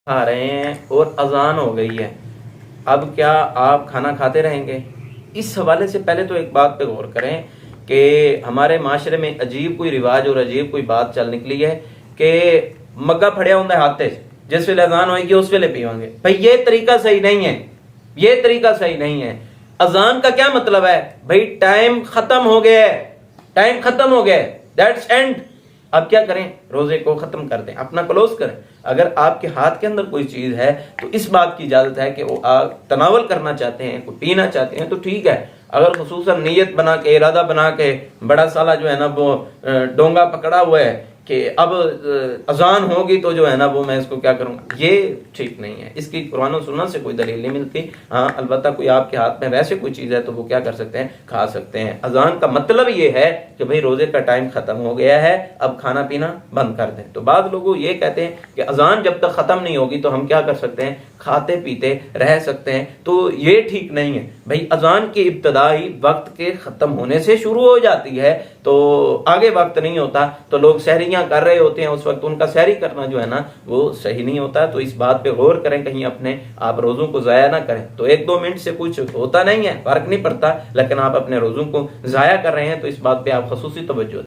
کھا رہے ہیں اور اذان ہو گئی ہے، اب کیا آپ کھانا کھاتے رہیں گے؟ اس حوالے سے پہلے تو ایک بات پہ غور کریں کہ ہمارے معاشرے میں عجیب کوئی رواج اور عجیب کوئی بات چل نکلی ہے کہ مگا پھڑیا ہوں ہاتھے جس ویلے اذان ہوئے گی اس ویلے پیویں گے۔ بھائی یہ طریقہ صحیح نہیں ہے، یہ طریقہ صحیح نہیں ہے۔ اذان کا کیا مطلب ہے؟ بھائی ٹائم ختم ہو گیا ہے، ٹائم ختم ہو گیا ہے، دیٹس اینڈ۔ اب کیا کریں؟ روزے کو ختم کر دیں، اپنا کلوز کریں۔ اگر آپ کے ہاتھ کے اندر کوئی چیز ہے تو اس بات کی اجازت ہے کہ وہ آپ تناول کرنا چاہتے ہیں، کوئی پینا چاہتے ہیں تو ٹھیک ہے۔ اگر خصوصاً نیت بنا کے، ارادہ بنا کے بڑا سالہ جو ہے نا وہ ڈونگا پکڑا ہوا ہے کہ اب اذان ہوگی تو جو ہے نا وہ میں اس کو کیا کروں، یہ ٹھیک نہیں ہے۔ اس کی قرآن و سنت سے کوئی دلیل نہیں ملتی۔ ہاں البتہ کوئی آپ کے ہاتھ میں ویسے کوئی چیز ہے تو وہ کیا کر سکتے ہیں، کھا سکتے ہیں۔ اذان کا مطلب یہ ہے کہ بھئی روزے کا ٹائم ختم ہو گیا ہے، اب کھانا پینا بند کر دیں۔ تو بعض لوگوں یہ کہتے ہیں کہ اذان جب تک ختم نہیں ہوگی تو ہم کیا کر سکتے ہیں، کھاتے پیتے رہ سکتے ہیں، تو یہ ٹھیک نہیں ہے۔ بھئی اذان کی ابتدائی وقت کے ختم ہونے سے شروع ہو جاتی ہے، تو آگے وقت نہیں ہوتا، تو لوگ سحریاں کر رہے ہوتے ہیں، اس وقت ان کا سحری کرنا جو ہے نا وہ صحیح نہیں ہوتا۔ تو اس بات پہ غور کریں، کہیں اپنے آپ روزوں کو ضائع نہ کریں۔ تو ایک دو منٹ سے کچھ ہوتا نہیں ہے، فرق نہیں پڑتا، لیکن آپ اپنے روزوں کو ضائع کر رہے ہیں، تو اس بات پہ آپ خصوصی توجہ دیں۔